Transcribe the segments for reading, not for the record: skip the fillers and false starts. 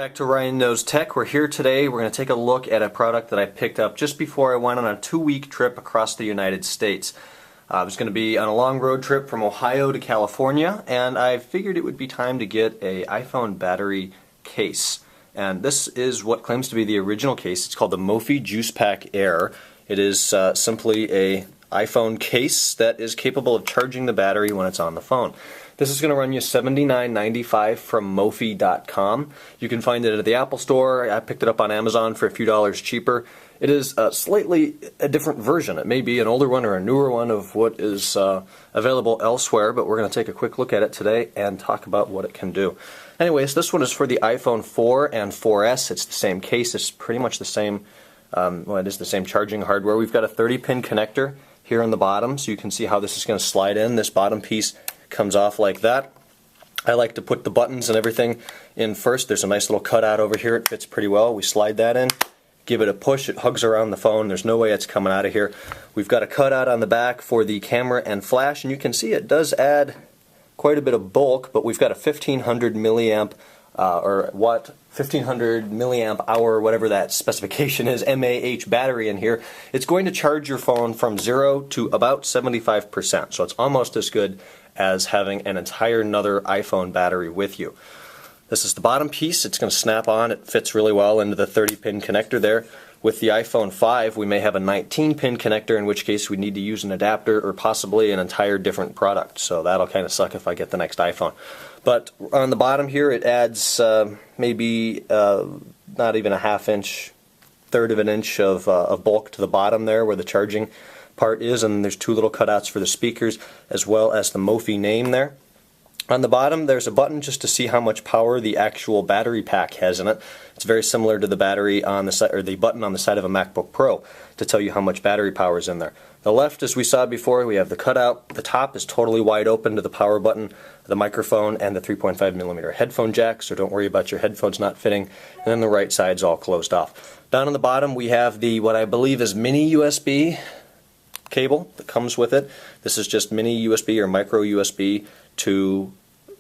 back to Ryan Knows Tech. We're here today. We're going to take a look at a product that I picked up just before I went on a 2-week trip across the United States. I was going to be on a long road trip from Ohio to California, and I figured it would be time to get an iPhone battery case. And this is what claims to be the original case. It's called the Mophie JuicePak Air. It is simply an iPhone case that is capable of charging the battery when it's on the phone. This is going to run you $79.95 from Mophie.com. You can find it at the Apple Store. I picked it up on Amazon for a few dollars cheaper. It is slightly a different version. It may be an older one or a newer one of what is available elsewhere, but we're going to take a quick look at it today and talk about what it can do. Anyways, this one is for the iPhone 4 and 4S. It's the same case. It's pretty much the same, well, it is the same charging hardware. We've got a 30-pin connector here on the bottom, so you can see how this is going to slide in. This bottom piece comes off like that. I like to put the buttons and everything in first. There's a nice little cutout over here. It fits pretty well. We slide that in, give it a push. It hugs around the phone. There's no way it's coming out of here. We've got a cutout on the back for the camera and flash, and you can see it does add quite a bit of bulk, but we've got a 1500 milliamp or what 1500 milliamp hour, whatever that specification is, mAh battery in here. It's going to charge your phone from 0 to about 75%, so it's almost as good as having an entire another iPhone battery with you. This is the bottom piece. It's going to snap on. It fits really well into the 30-pin connector there. With the iPhone 5, we may have a 19-pin connector, in which case we need to use an adapter or possibly an entire different product. So that'll kind of suck if I get the next iPhone. But on the bottom here, it adds maybe not even a half-inch, third of an inch of bulk to the bottom there where the charging part is, and there's two little cutouts for the speakers as well as the Mophie name there. On the bottom there's a button just to see how much power the actual battery pack has in it. It's very similar to the battery on the side, or the button on the side of a MacBook Pro, to tell you how much battery power is in there. The left, as we saw before, we have the cutout. The top is totally wide open to the power button, the microphone, and the 3.5mm headphone jack, so don't worry about your headphones not fitting. And then the right side's all closed off. Down on the bottom we have the, what I believe is mini USB cable that comes with it. This is just mini USB or micro USB to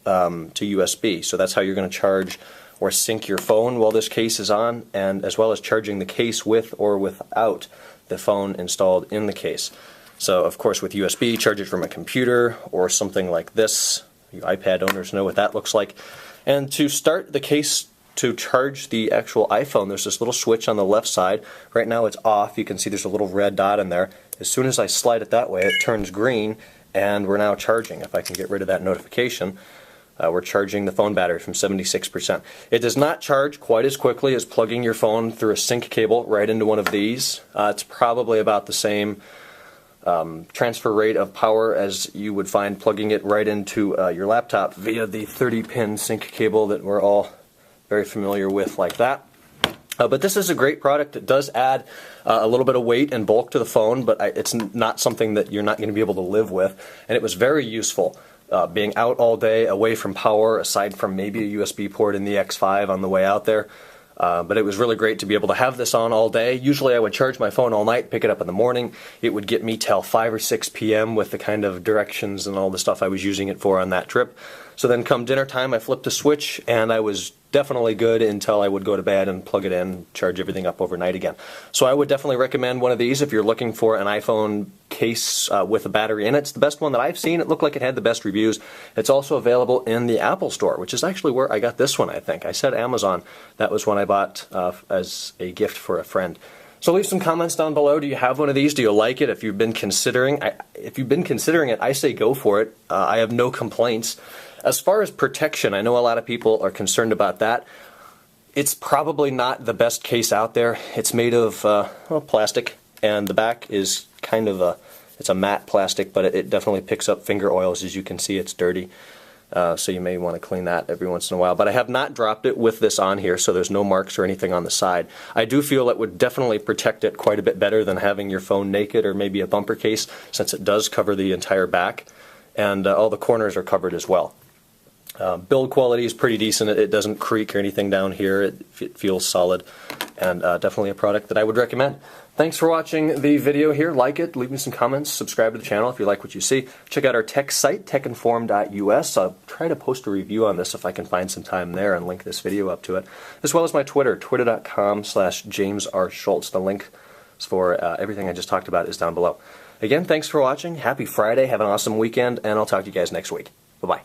USB. So that's how you're going to charge or sync your phone while this case is on, and as well as charging the case with or without the phone installed in the case. So of course with USB, charge it from a computer or something like this. You iPad owners know what that looks like. And to start the case to charge the actual iPhone, there's this little switch on the left side. Right now it's off. You can see there's a little red dot in there. As soon as I slide it that way, it turns green, and we're now charging. If I can get rid of that notification, we're charging the phone battery from 76%. It does not charge quite as quickly as plugging your phone through a sync cable right into one of these. It's probably about the same transfer rate of power as you would find plugging it right into your laptop via the 30-pin sync cable that we're all very familiar with, like that. But this is a great product. It does add a little bit of weight and bulk to the phone, but it's not something that you're not going to be able to live with. And it was very useful being out all day, away from power, aside from maybe a USB port in the X5 on the way out there. But it was really great to be able to have this on all day. Usually I would charge my phone all night, pick it up in the morning. It would get me till 5 or 6 p.m. with the kind of directions and all the stuff I was using it for on that trip. So then come dinner time, I flipped a switch, and I was definitely good until I would go to bed and plug it in, charge everything up overnight again. So I would definitely recommend one of these if you're looking for an iPhone case with a battery in it. It's the best one that I've seen. It looked like it had the best reviews. It's also available in the Apple Store, which is actually where I got this one, I think. I said Amazon. That was one I bought as a gift for a friend. So leave some comments down below. Do you have one of these? Do you like it? If you've been considering it, I say go for it. I have no complaints. As far as protection, I know a lot of people are concerned about that. It's probably not the best case out there. It's made of well, plastic, and the back is kind of it's a matte plastic, but it definitely picks up finger oils. As you can see, it's dirty. So you may want to clean that every once in a while. But I have not dropped it with this on here, so there's no marks or anything on the side. I do feel it would definitely protect it quite a bit better than having your phone naked or maybe a bumper case, since it does cover the entire back, and all the corners are covered as well. Build quality is pretty decent. It doesn't creak or anything down here. It feels solid, and definitely a product that I would recommend. Thanks for watching the video here. Like it, leave me some comments, subscribe to the channel if you like what you see. Check out our tech site, techinform.us. I'll try to post a review on this if I can find some time there and link this video up to it, as well as my Twitter, twitter.com/JamesRSchultz. The link for everything I just talked about is down below. Again, thanks for watching. Happy Friday. Have an awesome weekend, and I'll talk to you guys next week. Bye-bye.